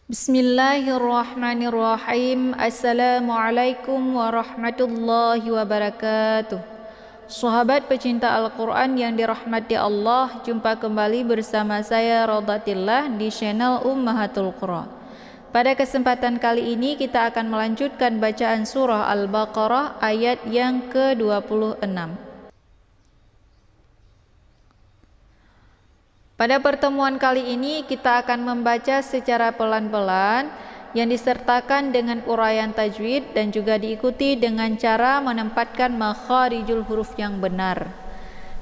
Bismillahirrahmanirrahim. Assalamualaikum warahmatullahi wabarakatuh. Sahabat pecinta Al-Quran yang dirahmati Allah, jumpa kembali bersama saya Rodatillah di channel Ummahatul Qura. Pada kesempatan kali ini kita akan melanjutkan bacaan surah Al-Baqarah ayat yang ke-26. Pada pertemuan kali ini kita akan membaca secara pelan-pelan yang disertakan dengan uraian tajwid dan juga diikuti dengan cara menempatkan makharijul huruf yang benar.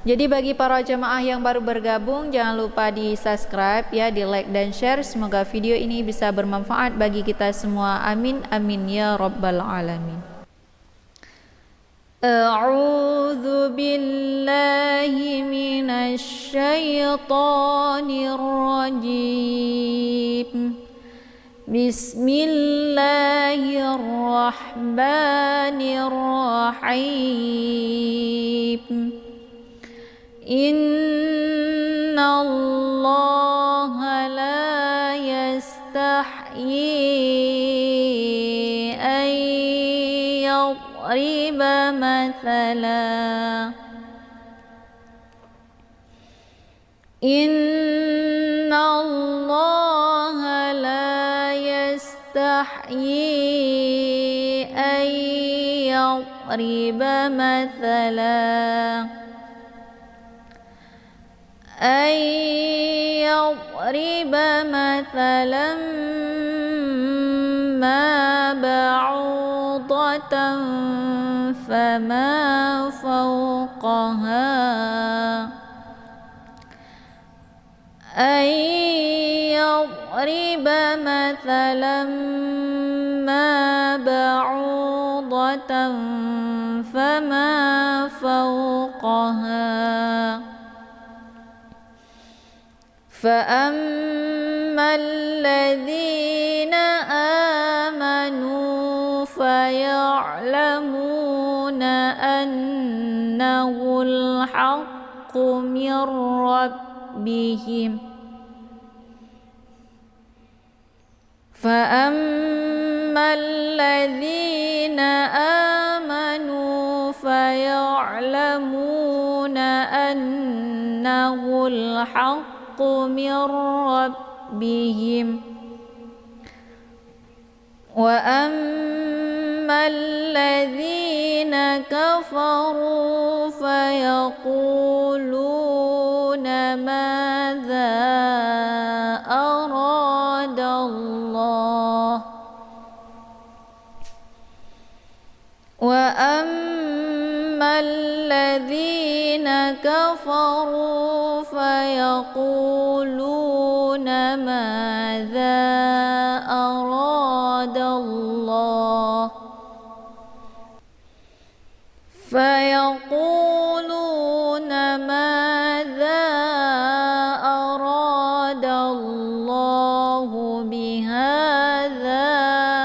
Jadi bagi para jemaah yang baru bergabung, jangan lupa di subscribe ya, di like dan share. Semoga video ini bisa bermanfaat bagi kita semua. Amin amin ya rabbal alamin. أعوذ بالله من الشيطان الرجيم بسم الله الرحمن الرحيم إن الله لا يستحيي أن يضرب مثلا إن الله لا يستحيي أن يضرب مثلا ما بعوضة فما فوقها أن يضرب مثلا ما بعوضة فما فوقها فأما الذين آمنوا فيعلمون أنه الحق من ربهم فأما الذين آمنوا فيعلمون أنه الحق من ربهم وأما الذين كفروا فيقولون ماذا أراد الله وأما الذين كفروا فيقولون ماذا أراد الله بهذا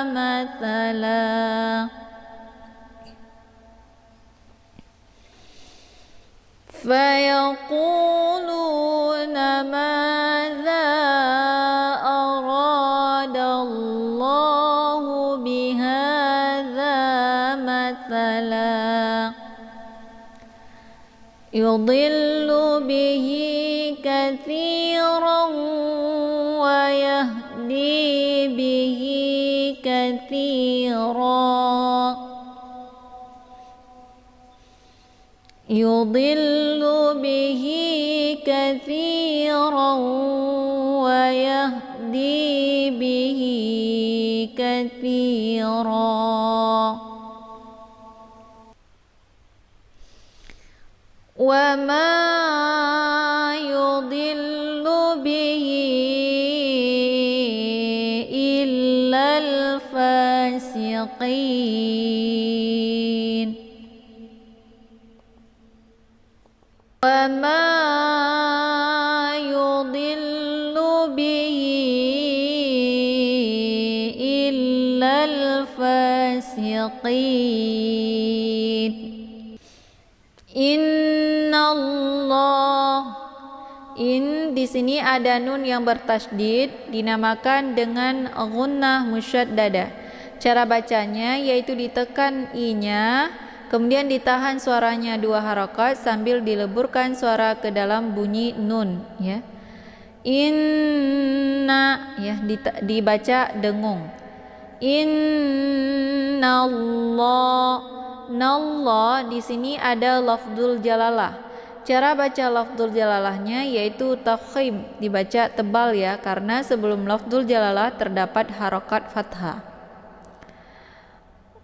مثلا فيقولون ماذا أراد الله بهذا مثلا يضل به كثيرا ويهدي به كثيرا يضل به كثيرا ويهدي به كثيرا وما يضل به إلا الفاسقين وما يضل به إلا الفاسقين إن In di sini ada nun yang bertasydid, dinamakan dengan ghunnah musyaddadah. Cara bacanya yaitu ditekan i-nya, kemudian ditahan suaranya 2 harokat sambil dileburkan suara ke dalam bunyi nun, ya. Inna, ya, dibaca dengung. Innallah, nallah di sini ada lafdzul jalalah. Cara baca lafdzul jalalahnya yaitu tafkhim, dibaca tebal ya, karena sebelum lafdzul jalalah terdapat harokat fathah.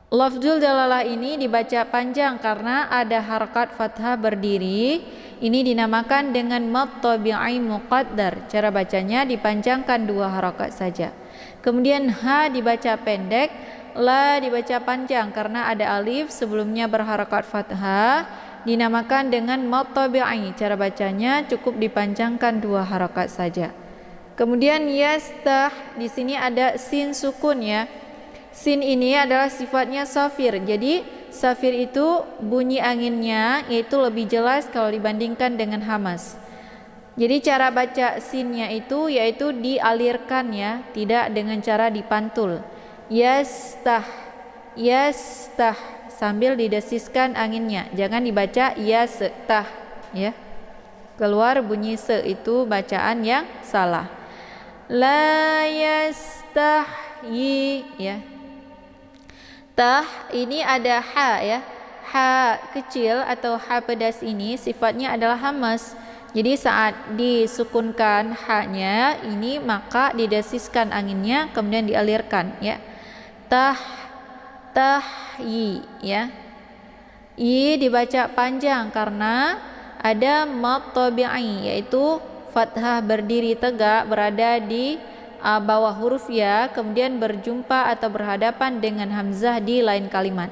Lafdzul jalalah ini dibaca panjang karena ada harokat fathah berdiri. Ini dinamakan dengan mad tabi'i muqaddar. Cara bacanya dipanjangkan 2 harokat saja. Kemudian ha dibaca pendek, la dibaca panjang karena ada alif sebelumnya berharokat fathah, dinamakan dengan mad tabi'i. Cara bacanya cukup dipanjangkan 2 harokat saja. Kemudian yastah, di sini ada sin sukun ya. Sin ini adalah sifatnya safir. Jadi safir itu bunyi anginnya yaitu lebih jelas kalau dibandingkan dengan hamas. Jadi cara baca sinnya itu yaitu dialirkan ya, tidak dengan cara dipantul. Yastah, yastah, sambil didesiskan anginnya. Jangan dibaca yastah ya. Keluar bunyi se, itu bacaan yang salah. La yastahyi ya. Tah ini ada ha ya. Ha kecil atau ha pedas ini sifatnya adalah hamas. Jadi saat disukunkan ha-nya ini maka didesiskan anginnya kemudian dialirkan ya. Tah, tahyi ya. I dibaca panjang karena ada mad tabi'i yaitu fathah berdiri tegak berada di bawah huruf ya, kemudian berjumpa atau berhadapan dengan hamzah di lain kalimat.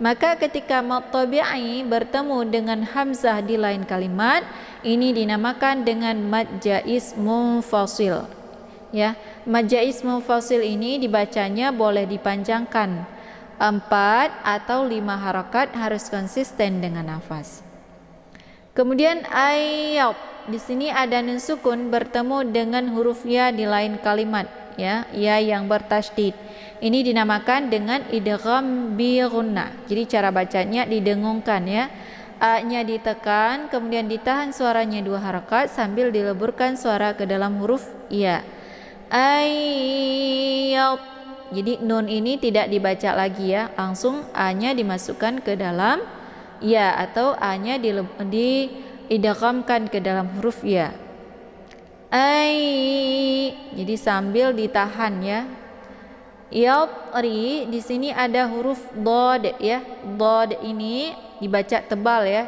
Maka ketika mad tabi'i bertemu dengan hamzah di lain kalimat, ini dinamakan dengan mad jaiz munfasil. Ya, mad jaiz munfasil ini dibacanya boleh dipanjangkan 4 atau 5 harokat, harus konsisten dengan nafas. Kemudian ayyab, di sini ada nun sukun bertemu dengan huruf ya di lain kalimat ya, ya yang bertasydid. Ini dinamakan dengan idgham bi ghunnah. Jadi cara bacanya didengungkan ya. A-nya ditekan, kemudian ditahan suaranya 2 harokat sambil dileburkan suara ke dalam huruf ya. Ayyab. Jadi nun ini tidak dibaca lagi ya, langsung A-nya dimasukkan ke dalam ya atau A-nya diidghamkan ke dalam huruf ya. Jadi sambil ditahan ya. Yadri, di sini ada huruf dod ya. Dod ini dibaca tebal ya.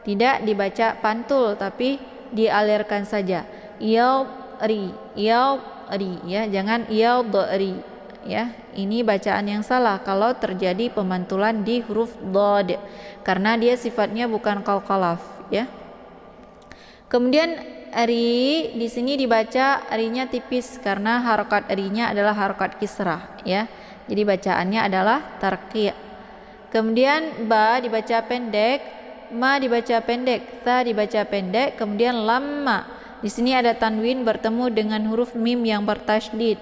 Tidak dibaca pantul tapi dialirkan saja. Yadri, yadri ya, jangan yadri ya. Ini bacaan yang salah kalau terjadi pemantulan di huruf dod karena dia sifatnya bukan qalqalaf ya. Kemudian ri di sini dibaca rinya tipis karena harokat rinya adalah harokat kisrah ya. Jadi bacaannya adalah tarqi'. Kemudian ba dibaca pendek, ma dibaca pendek, ta dibaca pendek, kemudian lamma. Di sini ada tanwin bertemu dengan huruf mim yang bertasydid.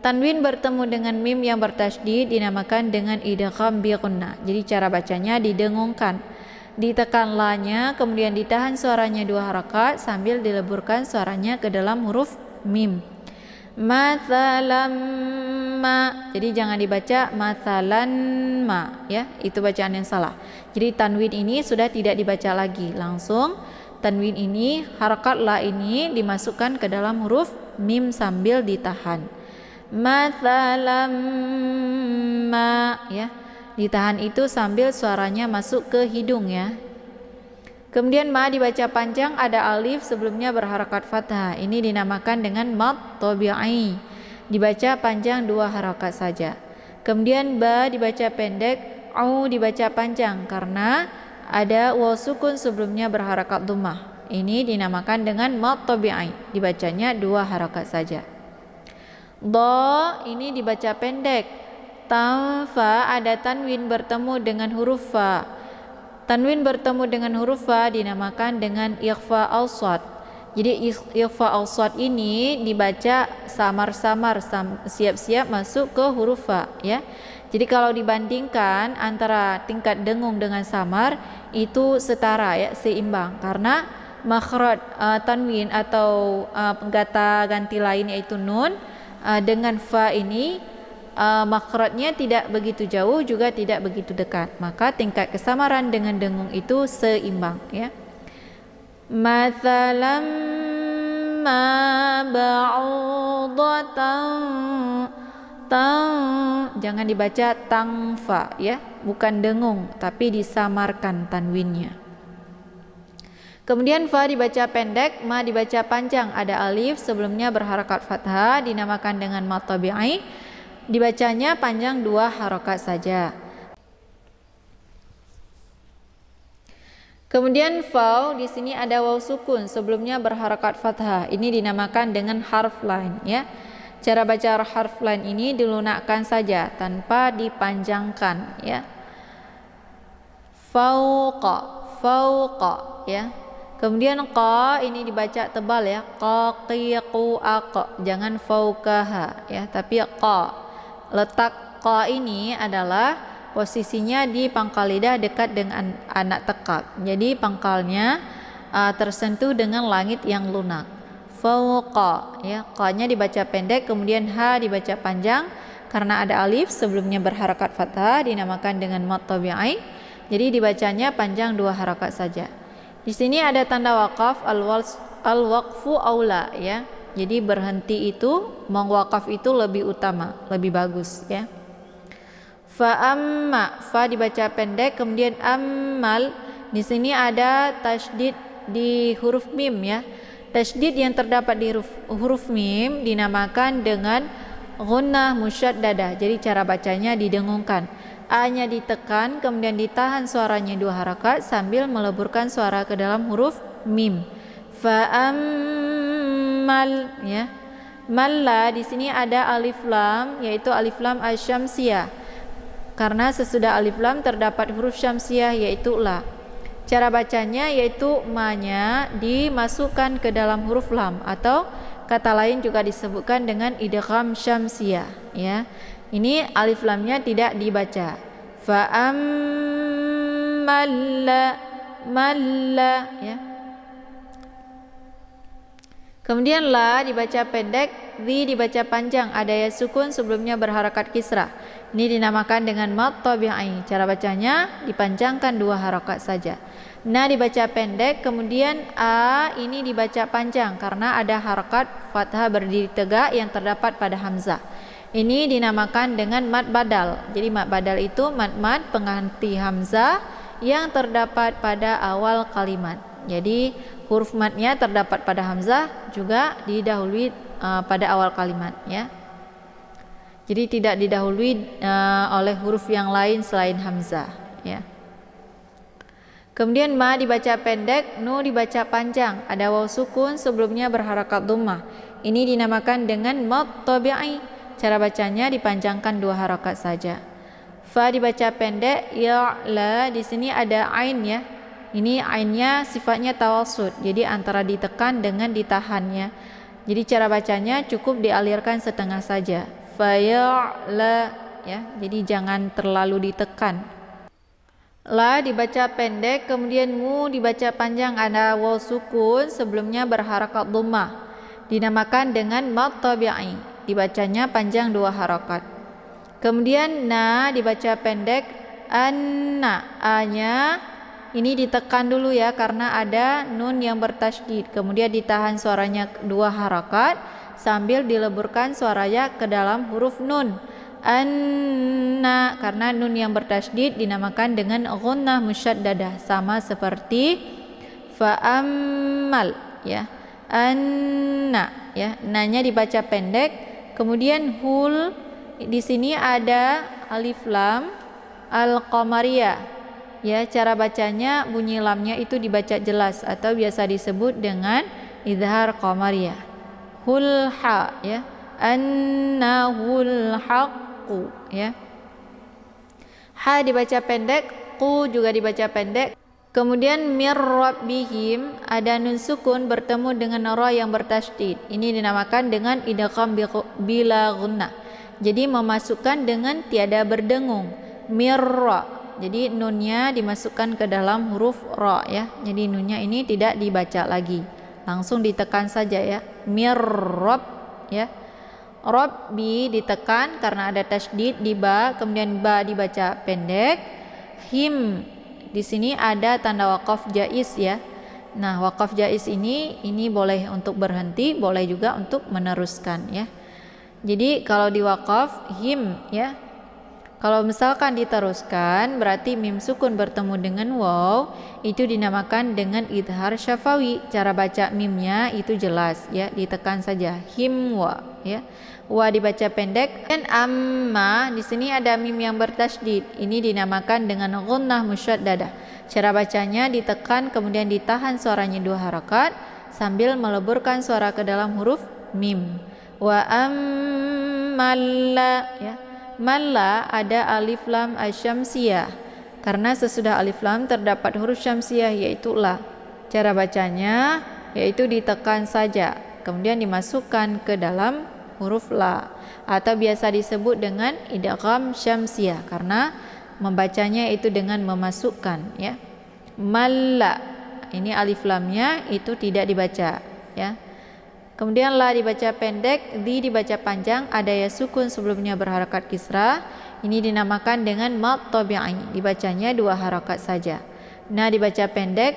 Tanwin bertemu dengan mim yang bertasydid dinamakan dengan idgham bi ghunnah. Jadi cara bacanya didengungkan. Ditekan la-nya, kemudian ditahan suaranya 2 harokat sambil dileburkan suaranya ke dalam huruf mim. Mathalan ma. Jadi jangan dibaca mathalan ma ya, itu bacaan yang salah. Jadi tanwin ini sudah tidak dibaca lagi, langsung tanwin ini, harokat la ini dimasukkan ke dalam huruf mim sambil ditahan. Mathalan ma ya. Ditahan itu sambil suaranya masuk ke hidung ya. Kemudian ma dibaca panjang, ada alif sebelumnya berharokat fathah. Ini dinamakan dengan mad tabi'i. Dibaca panjang 2 harokat saja. Kemudian ba dibaca pendek, au dibaca panjang karena ada waw sukun sebelumnya berharokat dhammah. Ini dinamakan dengan mad tabi'i. Dibacanya 2 harokat saja. Dha ini dibaca pendek. Tanfa ada tanwin bertemu dengan huruf fa. Tanwin bertemu dengan huruf fa dinamakan dengan ikhfa awsat. Jadi ikhfa al-shad ini dibaca samar-samar, siap-siap masuk ke huruf fa ya. Jadi kalau dibandingkan antara tingkat dengung dengan samar itu setara ya, seimbang, karena makhraj tanwin atau penggata ganti lain yaitu nun dengan fa ini makhrajnya tidak begitu jauh juga tidak begitu dekat, maka tingkat kesamaran dengan dengung itu seimbang ya. Mathalam ma ba'udatan jangan dibaca tangfa ya, bukan dengung tapi disamarkan tanwinnya. Kemudian fa dibaca pendek, ma dibaca panjang, ada alif sebelumnya berharakat fathah, dinamakan dengan mad tabi'i, dibacanya panjang 2 harakat saja. Kemudian fa di sini ada waw sukun sebelumnya berharakat fathah. Ini dinamakan dengan harf line ya. Cara baca harf line ini dilunakkan saja tanpa dipanjangkan ya. Fauqa ya. Kemudian qa ini dibaca tebal ya. Qaqiqu aq. Jangan fauqaha ya, tapi qa. Letak qa ini adalah posisinya di pangkal lidah dekat dengan anak tekak. Jadi pangkalnya tersentuh dengan langit yang lunak. Fauqa ya, qa-nya dibaca pendek, kemudian ha dibaca panjang karena ada alif sebelumnya berharakat fathah, dinamakan dengan mad tabi'i. Jadi dibacanya panjang 2 harakat saja. Di sini ada tanda waqaf, al-waqfu aula ya. Jadi berhenti itu, mewaqaf itu lebih utama, lebih bagus ya. Fa dibaca pendek, kemudian ammal di sini ada tasydid di huruf mim ya. Tasydid yang terdapat di huruf mim dinamakan dengan ghunnah musyaddadah. Jadi cara bacanya didengungkan. A-nya ditekan, kemudian ditahan suaranya 2 harakat sambil meleburkan suara ke dalam huruf mim. Fa ammal ya. Malla di sini ada alif lam, yaitu alif lam asyamsiyah. Karena sesudah alif lam terdapat huruf syamsiah yaitu la. Cara bacanya yaitu ma-nya dimasukkan ke dalam huruf lam, atau kata lain juga disebutkan dengan idgham syamsiah ya. Ini alif lamnya tidak dibaca. Fa malla ya. Kemudian la dibaca pendek, dhi dibaca panjang, ada ya sukun sebelumnya berharakat kisrah. Ini dinamakan dengan mad tabi'i. Cara bacanya dipanjangkan 2 harakat saja. Na dibaca pendek, kemudian a ini dibaca panjang karena ada harakat fathah berdiri tegak yang terdapat pada hamzah. Ini dinamakan dengan mad badal. Jadi mad badal itu mad pengganti hamzah yang terdapat pada awal kalimat. Jadi huruf madnya terdapat pada hamzah juga didahului pada awal kalimat ya. Jadi tidak didahului oleh huruf yang lain selain hamzah ya. Kemudian ma dibaca pendek, nu dibaca panjang, ada waw sukun sebelumnya berharakat dhammah. Ini dinamakan dengan mad tabi'i. Cara bacanya dipanjangkan 2 harakat saja. Fa dibaca pendek, ya la di sini ada ain ya. Ini ainnya sifatnya tawasud, jadi antara ditekan dengan ditahannya. Jadi cara bacanya cukup dialirkan setengah saja. Faya'la ya, jadi jangan terlalu ditekan. La dibaca pendek, kemudian mu dibaca panjang, ada waw sukun sebelumnya berharakat dhammah. Dinamakan dengan mad tabi'i. Dibacanya panjang 2 harakat. Kemudian na dibaca pendek, anna, a-nya ini ditekan dulu ya karena ada nun yang bertasydid. Kemudian ditahan suaranya 2 harakat sambil dileburkan suaranya ke dalam huruf nun. Anna, karena nun yang bertasydid dinamakan dengan ghunnah musyaddadah, sama seperti fa'ammal ya. Anna ya, nanya dibaca pendek. Kemudian hul di sini ada alif lam al-qamariyah ya. Cara bacanya bunyi lamnya itu dibaca jelas atau biasa disebut dengan izhar qamariyah. Hul ha ya, annahul haqqu ya. Ha dibaca pendek, qu juga dibaca pendek. Kemudian mir rabbihim, ada nun sukun bertemu dengan ra yang bertasydid. Ini dinamakan dengan idgham bila gunnah. Jadi memasukkan dengan tiada berdengung. Mirra. Jadi nunnya dimasukkan ke dalam huruf ra ya. Jadi nunnya ini tidak dibaca lagi. Langsung ditekan saja ya. Mirrab ya. Rabbi ditekan karena ada tasydid di ba, kemudian ba dibaca pendek. Him di sini ada tanda waqaf jaiz ya. Nah, waqaf jaiz ini boleh untuk berhenti, boleh juga untuk meneruskan ya. Jadi kalau di waqaf him ya. Kalau misalkan diteruskan berarti mim sukun bertemu dengan waw, itu dinamakan dengan idhar syafawi. Cara baca mimnya itu jelas ya, ditekan saja himwa ya. Wa dibaca pendek. Dan amma di sini ada mim yang bertasydid. Ini dinamakan dengan gunnah musyaddadah. Cara bacanya ditekan kemudian ditahan suaranya 2 harakat sambil meleburkan suara ke dalam huruf mim. Wa ammalla ya. Malla ada alif lam asyamsiyah. Karena sesudah alif lam terdapat huruf syamsiyah yaitu la. Cara bacanya yaitu ditekan saja kemudian dimasukkan ke dalam huruf la, atau biasa disebut dengan idgham syamsiyah karena membacanya itu dengan memasukkan ya. Malla, ini alif lamnya itu tidak dibaca ya. Kemudian la dibaca pendek, di dibaca panjang, ada ya sukun sebelumnya berharakat kisra. Ini dinamakan dengan mad tabi'i, dibacanya 2 harakat saja. Na dibaca pendek,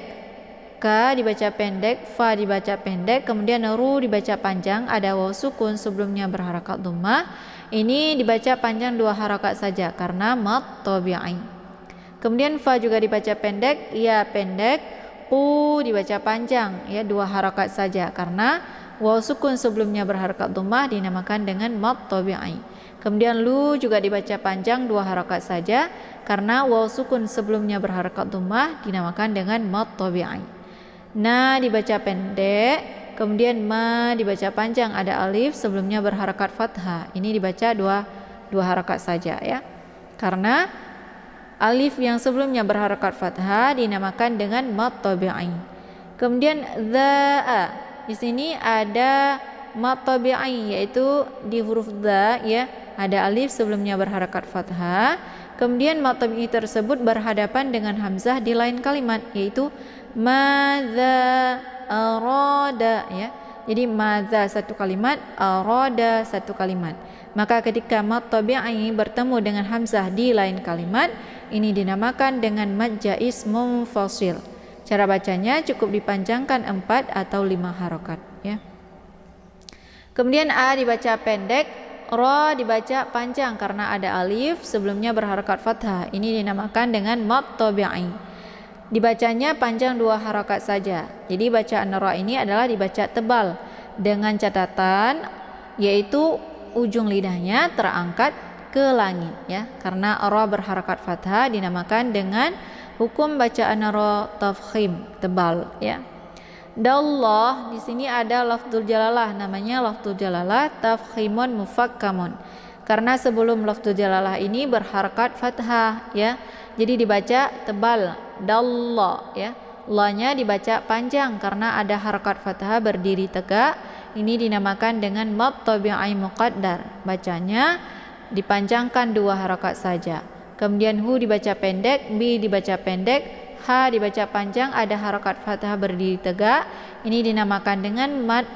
ka dibaca pendek, fa dibaca pendek, kemudian ru dibaca panjang, ada waw sukun sebelumnya berharakat dhammah. Ini dibaca panjang 2 harakat saja karena mad tabi'i. Kemudian fa juga dibaca pendek, ya pendek, qu dibaca panjang ya 2 harakat saja karena waw sukun sebelumnya berharakat dhammah dinamakan dengan mad tabi'i. Kemudian lu juga dibaca panjang 2 harakat saja karena waw sukun sebelumnya berharakat dhammah dinamakan dengan mad tabi'i. Na dibaca pendek, kemudian ma dibaca panjang, ada alif sebelumnya berharakat fathah. Ini dibaca 2 harakat saja ya. Karena alif yang sebelumnya berharakat fathah dinamakan dengan mad tabi'i. Kemudian dha, di sini ada mad tabi'i yaitu di huruf dha ya, ada alif sebelumnya berharakat fathah. Kemudian mad tabi'i tersebut berhadapan dengan hamzah di lain kalimat yaitu madza arada ya. Jadi madza satu kalimat, arada satu kalimat. Maka ketika mad tabi'i bertemu dengan hamzah di lain kalimat, ini dinamakan dengan mad jaiz munfasil. Cara bacanya cukup dipanjangkan 4 atau 5 harakat ya. Kemudian a dibaca pendek, ra dibaca panjang karena ada alif sebelumnya berharakat fathah. Ini dinamakan dengan mad tabi'i. Dibacanya panjang 2 harakat saja. Jadi bacaan ra ini adalah dibaca tebal dengan catatan yaitu ujung lidahnya terangkat ke langit ya. Karena ra berharakat fathah dinamakan dengan hukum bacaan ra tafkhim, tebal ya. Dallah di sini ada lafdzul jalalah, namanya lafdzul jalalah tafkhimun mufakkamun. Karena sebelum lafdzul jalalah ini berharakat fathah ya. Jadi dibaca tebal dallah ya. La-nya dibaca panjang karena ada harakat fathah berdiri tegak. Ini dinamakan dengan mad tabi'i muqaddar. Bacanya dipanjangkan 2 harakat saja. Kemudian hu dibaca pendek, bi dibaca pendek, ha dibaca panjang, ada harakat fathah berdiri tegak. Ini dinamakan dengan mad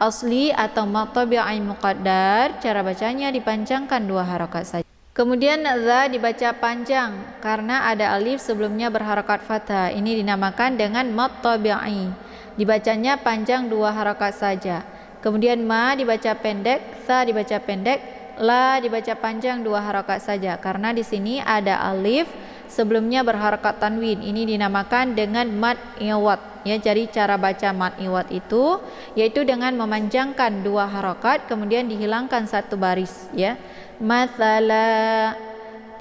asli atau mad tabi'i muqaddar. Cara bacanya dipanjangkan 2 harakat saja. Kemudian za dibaca panjang karena ada alif sebelumnya berharakat fathah. Ini dinamakan dengan mad tabi'i. Dibacanya panjang 2 harakat saja. Kemudian ma dibaca pendek, sa dibaca pendek, la dibaca panjang 2 harakat saja karena di sini ada alif sebelumnya berharakat tanwin. Ini dinamakan dengan mad iwad ya. Jadi cara baca mad iwad itu yaitu dengan memanjangkan 2 harakat kemudian dihilangkan 1 baris ya. Mathala.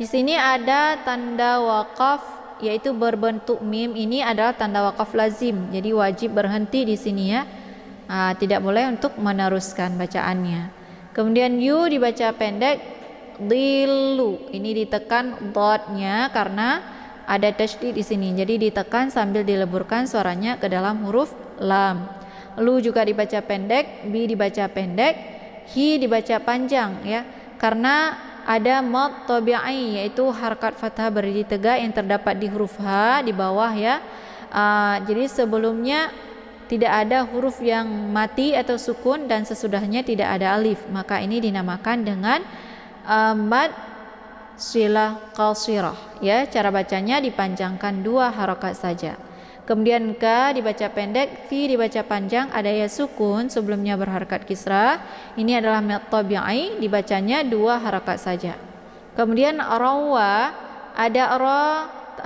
Di sini ada tanda waqaf yaitu berbentuk mim. Ini adalah tanda waqaf lazim. Jadi wajib berhenti di sini ya. Tidak boleh untuk meneruskan bacaannya. Kemudian yu dibaca pendek, dilu. Ini ditekan dotnya karena ada tasydid di sini. Jadi ditekan sambil dileburkan suaranya ke dalam huruf lam. Lu juga dibaca pendek, bi dibaca pendek, hi dibaca panjang ya. Karena ada mad tabi'i yaitu harakat fathah berdiri tegak yang terdapat di huruf H di bawah ya. Jadi sebelumnya tidak ada huruf yang mati atau sukun dan sesudahnya tidak ada alif, maka ini dinamakan dengan mad silah qasirah ya. Cara bacanya dipanjangkan 2 harokat saja. Kemudian ka dibaca pendek, fi dibaca panjang, ada ya sukun sebelumnya berharakat kisra. Ini adalah mad tabi'i, dibacanya 2 harokat saja. Kemudian rawa ada ra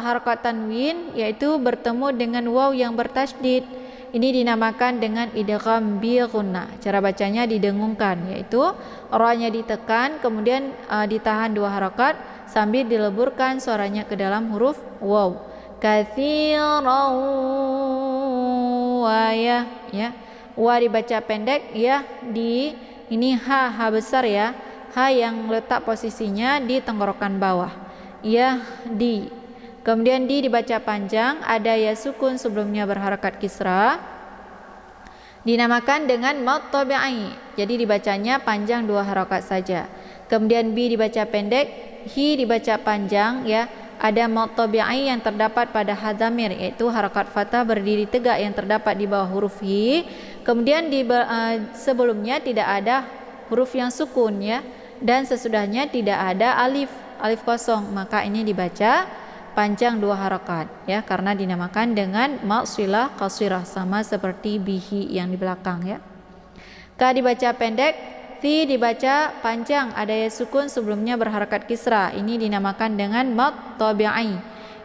harokat tanwin yaitu bertemu dengan waw yang bertasydid. Ini dinamakan dengan idgham bi gunnah. Cara bacanya didengungkan, yaitu ra-nya ditekan kemudian ditahan 2 harakat sambil dileburkan suaranya ke dalam huruf waw. Katsiran wa ya. Wa dibaca pendek ya, di ini ha besar ya. Ha yang letak posisinya di tenggorokan bawah. Ya di. Kemudian di dibaca panjang, ada ya sukun sebelumnya berharakat kisra. Dinamakan dengan mad tabi'i. Jadi dibacanya panjang 2 harakat saja. Kemudian bi dibaca pendek, hi dibaca panjang ya. Ada mad tabi'i yang terdapat pada hadzamir yaitu harakat fathah berdiri tegak yang terdapat di bawah huruf hi. Kemudian sebelumnya tidak ada huruf yang sukun ya, dan sesudahnya tidak ada alif kosong, maka ini dibaca panjang 2 harakat ya, karena dinamakan dengan mad silah qasirah sama seperti bihi yang di belakang ya. Ka dibaca pendek, fi dibaca panjang, ada ya sukun sebelumnya berharakat kisra. Ini dinamakan dengan mad tabi'i.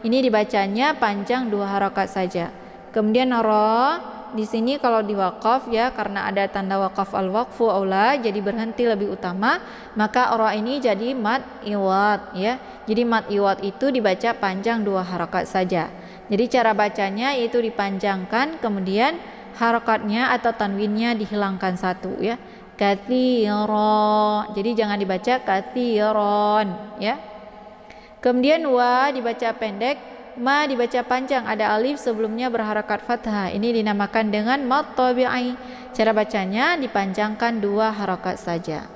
Ini dibacanya panjang 2 harakat saja. Kemudian ra di sini kalau di waqaf ya, karena ada tanda waqaf al-waqfu aula, jadi berhenti lebih utama, maka ra ini jadi mad iwad ya. Jadi mad iwad itu dibaca panjang 2 harakat saja. Jadi cara bacanya yaitu dipanjangkan, kemudian harakatnya atau tanwinnya dihilangkan 1 ya. Katsira. Jadi jangan dibaca katsiron ya. Kemudian wa dibaca pendek, ma dibaca panjang, ada alif sebelumnya berharakat fathah. Ini dinamakan dengan mad tabi'i. Cara bacanya dipanjangkan 2 harakat saja.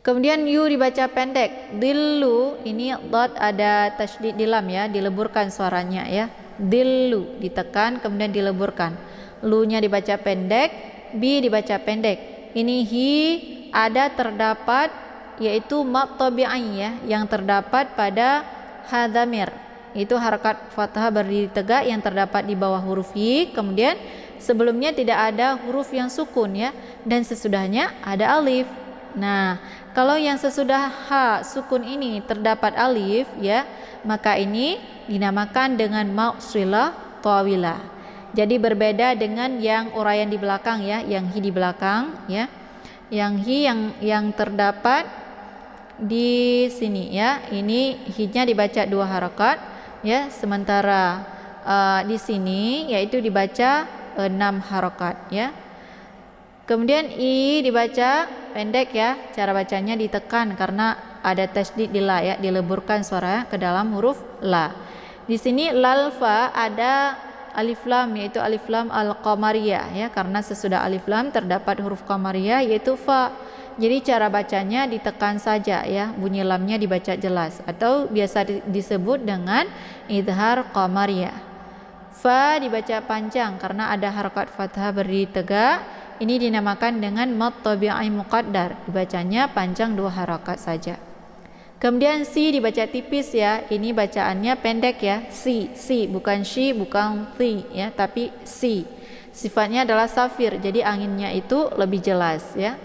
Kemudian yu dibaca pendek, dillu, ini dot ada tasydid di lam ya, dileburkan suaranya ya. Dillu ditekan kemudian dileburkan. Lu-nya dibaca pendek, bi dibaca pendek. Ini hi ada terdapat yaitu mad tabi'i ya, yang terdapat pada hadzamir. Itu harakat fathah berdiri tegak yang terdapat di bawah huruf hi, kemudian sebelumnya tidak ada huruf yang sukun ya, dan sesudahnya ada alif. Nah, kalau yang sesudah ha sukun ini terdapat alif ya, maka ini dinamakan dengan mad silah tawilah. Jadi berbeda dengan yang uraian di belakang ya, yang hi di belakang ya. Yang hi yang terdapat di sini ya. Ini hi-nya dibaca 2 harakat ya, sementara di sini yaitu dibaca 6 harakat ya. Kemudian i dibaca pendek ya, cara bacanya ditekan karena ada tasydid di la ya, dileburkan suara ke dalam huruf la. Di sini lal fa ada alif lam yaitu alif lam al-qamariyah ya, karena sesudah alif lam terdapat huruf qamariyah yaitu fa. Jadi cara bacanya ditekan saja ya, bunyi lamnya dibaca jelas atau biasa disebut dengan idhar qamariyah. Fa dibaca panjang karena ada harakat fathah berdiri tegak. Ini dinamakan dengan mad tabi'i muqaddar, dibacanya panjang 2 harakat saja. Kemudian si dibaca tipis ya, ini bacaannya pendek ya, si bukan shi bukan thi ya, tapi si. Sifatnya adalah safir, jadi anginnya itu lebih jelas ya.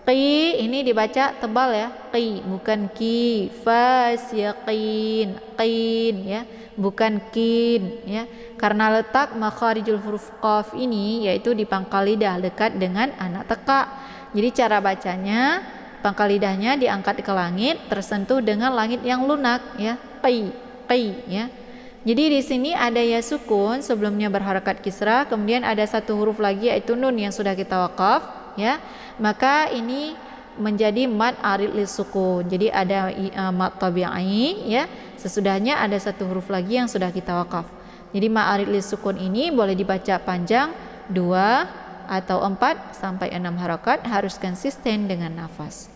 Qi ini dibaca tebal ya, qi bukan ki, fasiqin, qin ya, bukan kin ya. Karena letak makharijul huruf qaf ini yaitu di pangkal lidah dekat dengan anak teka. Jadi cara bacanya pangkal lidahnya diangkat ke langit tersentuh dengan langit yang lunak ya, qi ya. Jadi di sini ada ya sukun sebelumnya berharakat kisra, kemudian ada 1 huruf lagi yaitu nun yang sudah kita waqaf ya. Maka ini menjadi mad arid lis sukun. Jadi ada mad tabi'i ya, Sesudahnya ada satu huruf lagi yang sudah kita wakaf. Jadi ma'arid lisukun ini boleh dibaca panjang 2 atau 4 sampai 6 harakat, harus konsisten dengan nafas.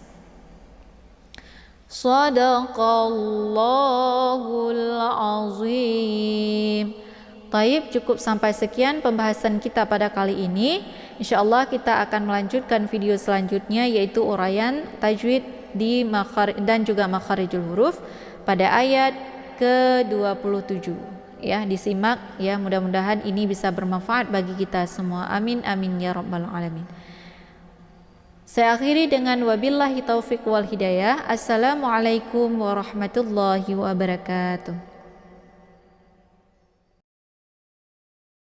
Shadaqallahul azim. Taib, cukup sampai sekian pembahasan kita pada kali ini. Insyaallah kita akan melanjutkan video selanjutnya, yaitu uraian tajwid di dan juga makharijul huruf pada ayat ke-27. Ya, disimak ya, mudah-mudahan ini bisa bermanfaat bagi kita semua. Amin amin ya rabbal alamin. Saya akhiri dengan wabillahi taufik wal hidayah. Assalamualaikum warahmatullahi wabarakatuh.